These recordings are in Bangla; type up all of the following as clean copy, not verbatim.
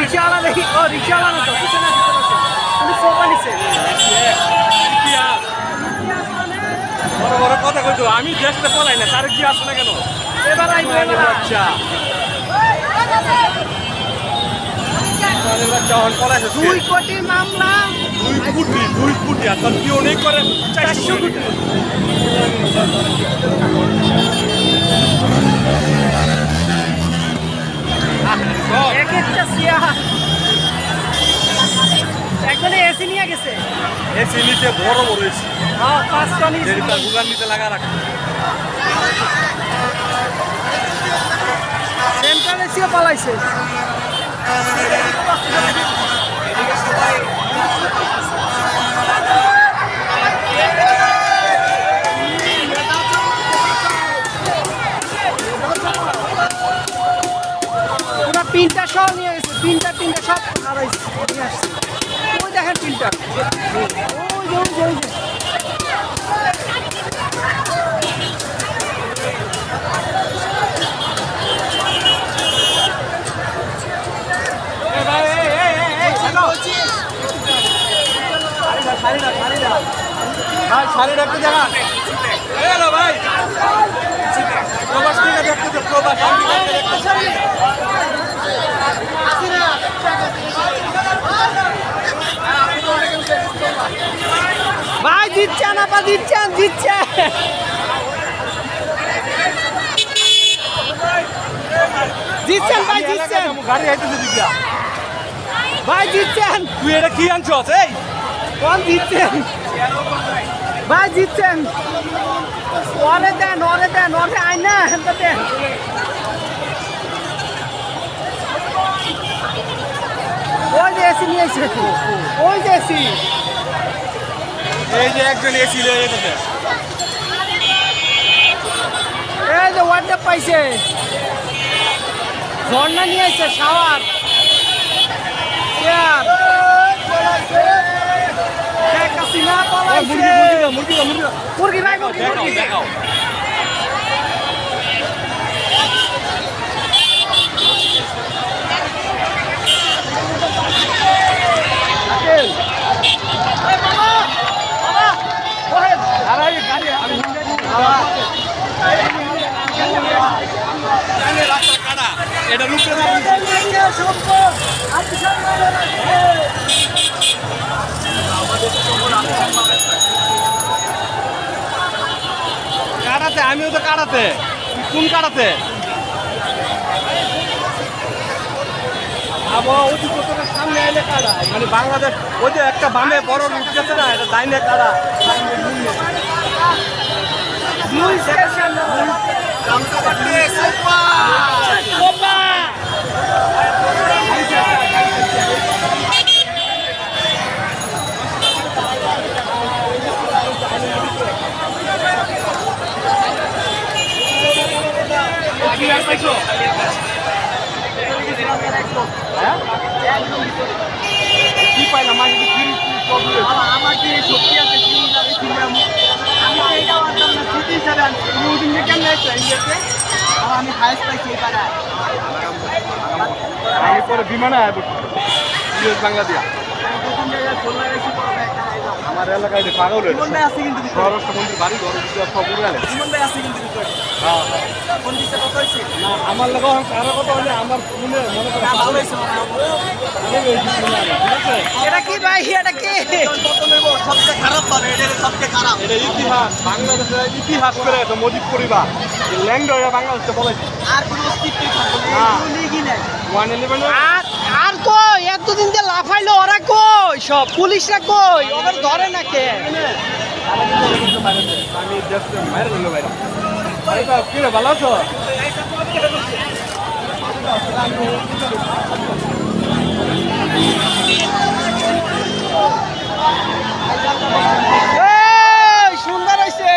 রিক্সাওয়ালা দেখি, ও রিক্সাওয়ালা না তো, পিছনে তুমি সোফা নিচ্ছে। বড় বড় কথা কইতো, আমি দেশটা পলাই না, তার কি আসে না কেন? এবার আইবো, এবার আইবো। আচ্ছা বাচ্চা হন পলাইছে 2 কোটি মামলা, 2 কোটি আর তার কি অনেক করে 400 কোটি। এক একটা চেয়ার একজনে এসি নিয়ে গেছে। এসি নিচে বড় বড় এসি, হ্যাঁ 5টা নিয়ে যেটা গুগার নিচে লাগা রাখে। সেন্ট্রাল এসিও পালাইছে। পুরো পিনটা সব নিয়ে গেছে, পিনটা সব হারাইছে, নিয়ে আসছে। ওই দেখেন পিনটা, ওই যে ওই যে ওই যে। ভাই শাড়িটা একটু দেখান। হ্যালো ভাই, প্রবাস থেকে দেখতেছে, প্রবাস ভাই জিতছেন, আপা জিতছেন, জিতছেন জিতছেন ভাই, জিতছেন গাড়ি হাইতেছে দিকা। ভাই, জিতছেন। তুই এটা কি আনছস? এই কোন জিতছেন ভাই, জিতছেন। ওরে দেন, ওরে দেন, ওরে আই না হেনতে দেন। ওই যে এসি নিয়ে এসে, ওই যে এসি, এই যে একজন এসি লয়ে যেতেছে। এই যে ওয়ার্ডটা পাইছে, ঝর্ণা নিয়ে এসে, শাওয়ার, চেয়ার, শেখ হাসিনা পালাইছে। মুরগি ভাই, মুরগি, দেখাও মুরগি। দেখাও। এটা রূপে কাটাতে, আমিও তো কাটাতে। কোন কাটাতে? আবহাওয়া অধিকতরের সামনে এলে কাটা, মানে বাংলাদেশ ওই যে একটা বামে বড় রূপ গেছে না, এটা ডাইনে কাটা। কি পাইলাম আমার যে শক্তি আছে, আমি এইটাও আনতাম না, স্মৃতি হিসাবে আনছি। তুমি ওদিন যে কেন আমি হাইস্ট পাইছি এই টাকা। আমি পরে বিমানে আসবো বাংলা দিয়া। আমার এলাকায় যে পাগল আছে কিন্তু স্বরাষ্ট্রমন্ত্রী বাড়ি ঘর খবর গেলে আছে কিন্তু কোন দিচ্ছে কত হয়েছে? না আমার লোক কারো কথা হলে আমার মনে মনে করে ভালো হয়েছে। এটা কি ভাই, এটা কি সবচেয়ে খারাপ পাবে, এটা সবচেয়ে খারাপ। এটা ইতিহাস, বাংলাদেশের ইতিহাস করে গেছে মুজিব পরিবার। ল্যাংডা বাংলাদেশে বলেছে আর কোনো অস্তিত্বই থাকবে না, লিগই নাই। 111 আর কই এতদিন যে লাফাইলো ওরা, কই সব পুলিশরা, কই ওদের ধরে না কে? আমি জাস্ট মায়ের দিল বাইরে। কি রে ভালো আছো? সুন্দর হয়েছে।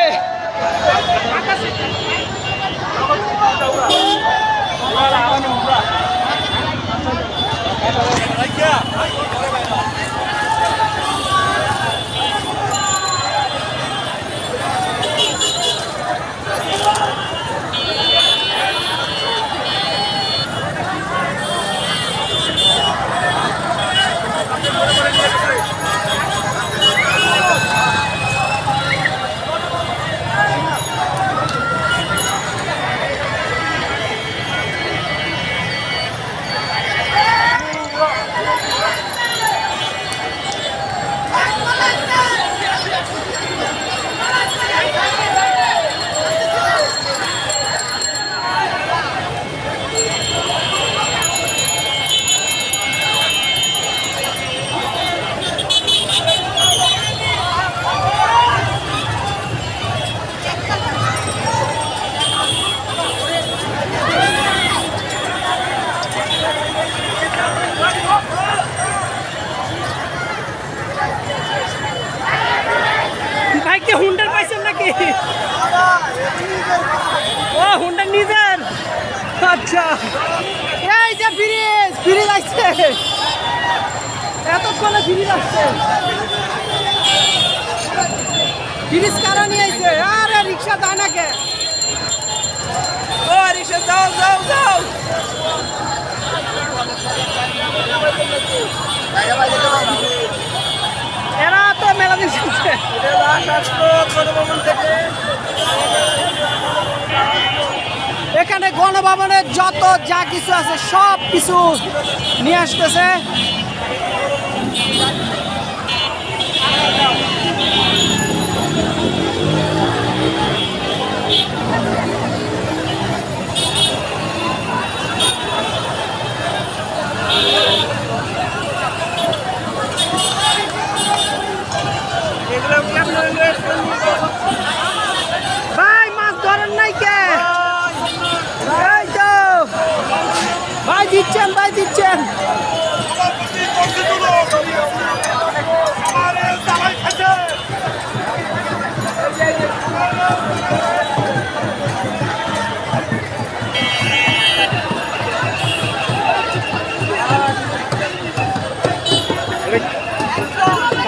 এতক্ষণে ফিরিজ আসছে, ফিরিজ কারা নিয়ে আইছে? আরে রিক্সা যায় না কে? ও রিক্সা যাও যাও যাও। এরা তো মেলা দিন চলছে। এখানে গণভবনের যত যা কিছু আছে সব কিছু নিয়ে আসতেছে। ভাই মাছ ধরেন নাই কে? এই তো ভাই দিচ্ছেন, ভাই দিচ্ছেন।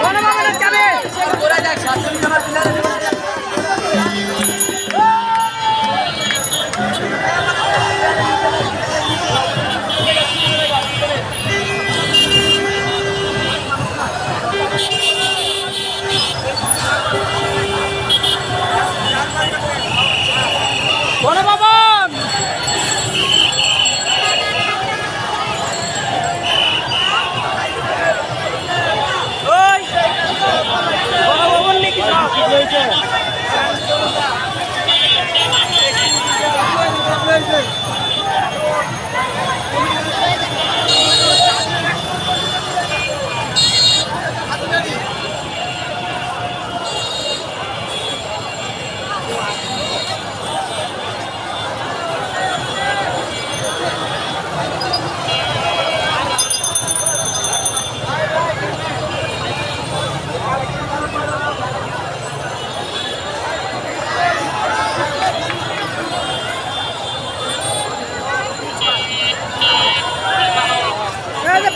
গণভবনে যাবে। গণভবন ওই গণভবন নাকি সব হয়েছে?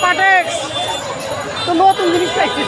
পাটেক্স তো নতুন জিনিস পাইছি।